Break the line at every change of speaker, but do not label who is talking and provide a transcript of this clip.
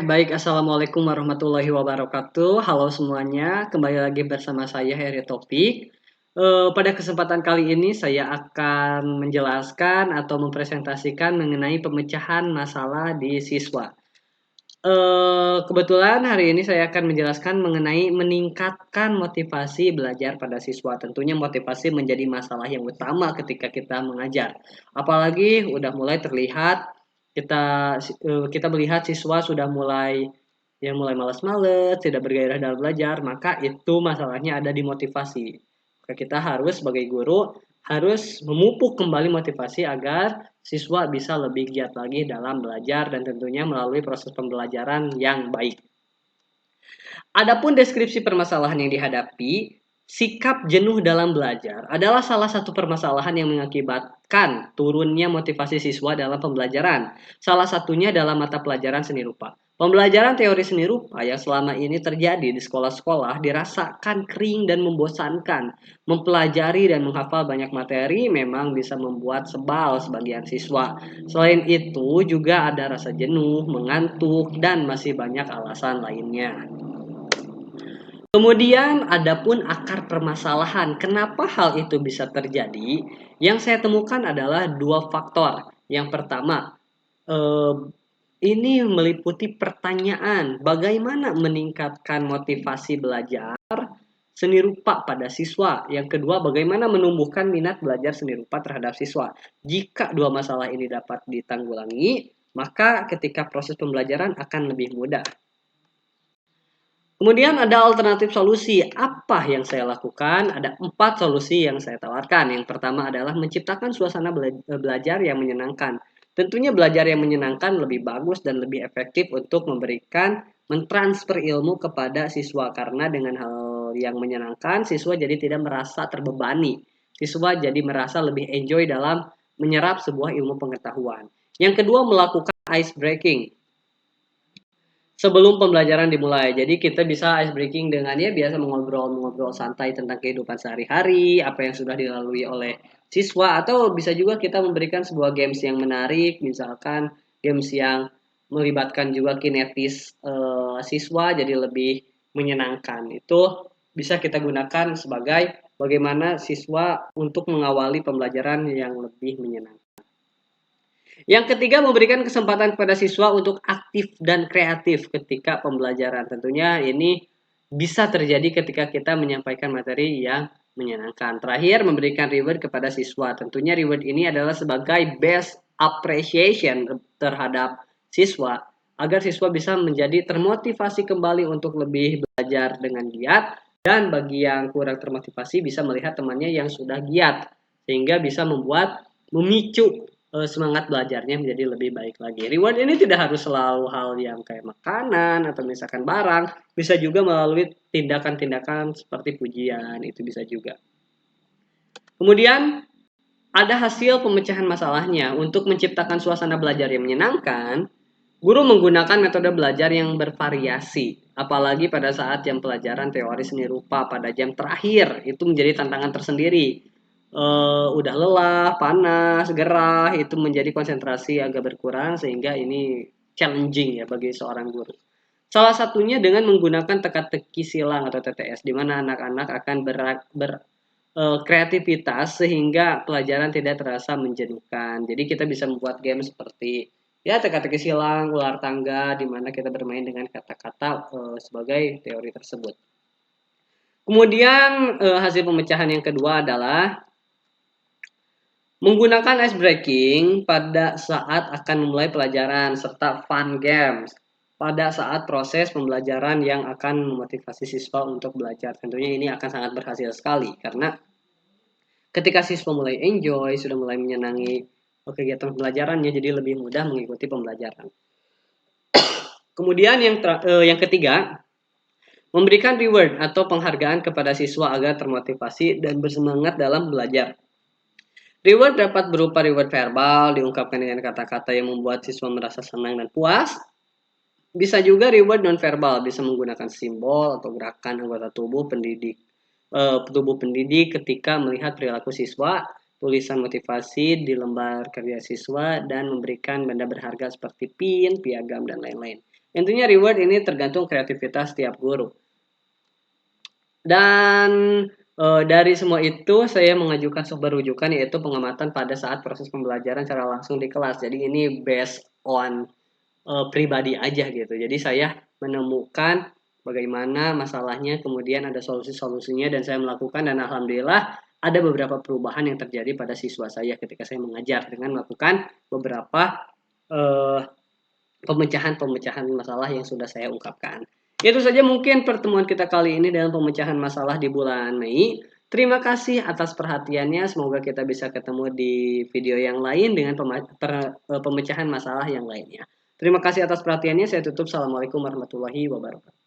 Baik, Assalamualaikum warahmatullahi wabarakatuh. Halo semuanya, kembali lagi bersama saya Heri Topik. Pada kesempatan kali ini saya akan menjelaskan atau mempresentasikan mengenai pemecahan masalah di siswa. Kebetulan hari ini saya akan menjelaskan mengenai meningkatkan motivasi belajar pada siswa. Tentunya motivasi menjadi masalah yang utama ketika kita mengajar. Apalagi udah mulai terlihat kita melihat siswa sudah mulai malas-males, tidak bergairah dalam belajar, maka itu masalahnya ada di motivasi. Maka kita harus sebagai guru harus memupuk kembali motivasi agar siswa bisa lebih giat lagi dalam belajar dan tentunya melalui proses pembelajaran yang baik. Adapun deskripsi permasalahan yang dihadapi, sikap jenuh dalam belajar adalah salah satu permasalahan yang mengakibatkan turunnya motivasi siswa dalam pembelajaran. Salah satunya dalam mata pelajaran seni rupa. Pembelajaran teori seni rupa yang selama ini terjadi di sekolah-sekolah dirasakan kering dan membosankan. Mempelajari dan menghafal banyak materi memang bisa membuat sebal sebagian siswa. Selain itu juga ada rasa jenuh, mengantuk, dan masih banyak alasan lainnya. Kemudian adapun akar permasalahan, kenapa hal itu bisa terjadi? Yang saya temukan adalah dua faktor. Yang pertama, eh, ini meliputi pertanyaan bagaimana meningkatkan motivasi belajar seni rupa pada siswa. Yang kedua, bagaimana menumbuhkan minat belajar seni rupa terhadap siswa. Jika dua masalah ini dapat ditanggulangi, maka ketika proses pembelajaran akan lebih mudah. Kemudian ada alternatif solusi. Apa yang saya lakukan? Ada 4 solusi yang saya tawarkan. Yang pertama adalah menciptakan suasana belajar yang menyenangkan. Tentunya belajar yang menyenangkan lebih bagus dan lebih efektif untuk mentransfer ilmu kepada siswa. Karena dengan hal yang menyenangkan, siswa jadi tidak merasa terbebani. Siswa jadi merasa lebih enjoy dalam menyerap sebuah ilmu pengetahuan. Yang kedua, melakukan ice breaking sebelum pembelajaran dimulai. Jadi kita bisa ice breaking dengan ya biasa mengobrol santai tentang kehidupan sehari-hari, apa yang sudah dilalui oleh siswa, atau bisa juga kita memberikan sebuah games yang menarik, misalkan games yang melibatkan juga kinetis siswa jadi lebih menyenangkan. Itu bisa kita gunakan sebagai bagaimana siswa untuk mengawali pembelajaran yang lebih menyenangkan. Yang ketiga, memberikan kesempatan kepada siswa untuk aktif dan kreatif ketika pembelajaran. Tentunya ini bisa terjadi ketika kita menyampaikan materi yang menyenangkan. Terakhir, memberikan reward kepada siswa. Tentunya reward ini adalah sebagai best appreciation terhadap siswa agar siswa bisa menjadi termotivasi kembali untuk lebih belajar dengan giat, dan bagi yang kurang termotivasi bisa melihat temannya yang sudah giat sehingga bisa memicu semangat belajarnya menjadi lebih baik lagi. Reward ini tidak harus selalu hal yang kayak makanan atau misalkan barang, bisa juga melalui tindakan-tindakan seperti pujian, itu bisa juga. Kemudian ada hasil pemecahan masalahnya. Untuk menciptakan suasana belajar yang menyenangkan, guru menggunakan metode belajar yang bervariasi. Apalagi pada saat jam pelajaran teori seni rupa pada jam terakhir, itu menjadi tantangan tersendiri. Udah lelah, panas, gerah, itu menjadi konsentrasi agak berkurang sehingga ini challenging ya bagi seorang guru. Salah satunya dengan menggunakan teka-teki silang atau TTS, di mana anak-anak akan kreativitas sehingga pelajaran tidak terasa menjenuhkan. Jadi kita bisa membuat game seperti ya teka-teki silang, ular tangga, di mana kita bermain dengan kata-kata sebagai teori tersebut. Kemudian hasil pemecahan yang kedua adalah menggunakan ice breaking pada saat akan memulai pelajaran serta fun games pada saat proses pembelajaran yang akan memotivasi siswa untuk belajar. Tentunya ini akan sangat berhasil sekali karena ketika siswa mulai enjoy, sudah mulai menyenangi kegiatan pembelajarannya, jadi lebih mudah mengikuti pembelajaran. Kemudian yang ketiga, memberikan reward atau penghargaan kepada siswa agar termotivasi dan bersemangat dalam belajar. Reward dapat berupa reward verbal, diungkapkan dengan kata-kata yang membuat siswa merasa senang dan puas. Bisa juga reward non-verbal, bisa menggunakan simbol atau gerakan anggota tubuh pendidik ketika melihat perilaku siswa, tulisan motivasi di lembar kerja siswa, dan memberikan benda berharga seperti pin, piagam, dan lain-lain. Intinya reward ini tergantung kreativitas tiap guru. Dan dari semua itu saya mengajukan sebuah rujukan yaitu pengamatan pada saat proses pembelajaran secara langsung di kelas. Jadi ini based on pribadi aja gitu. Jadi saya menemukan bagaimana masalahnya, kemudian ada solusi-solusinya dan saya melakukan dan alhamdulillah ada beberapa perubahan yang terjadi pada siswa saya ketika saya mengajar dengan melakukan beberapa eh, pemecahan-pemecahan masalah yang sudah saya ungkapkan. Itu saja mungkin pertemuan kita kali ini dengan pemecahan masalah di bulan Mei. Terima kasih atas perhatiannya. Semoga kita bisa ketemu di video yang lain dengan pemecahan masalah yang lainnya. Terima kasih atas perhatiannya. Saya tutup. Assalamualaikum warahmatullahi wabarakatuh.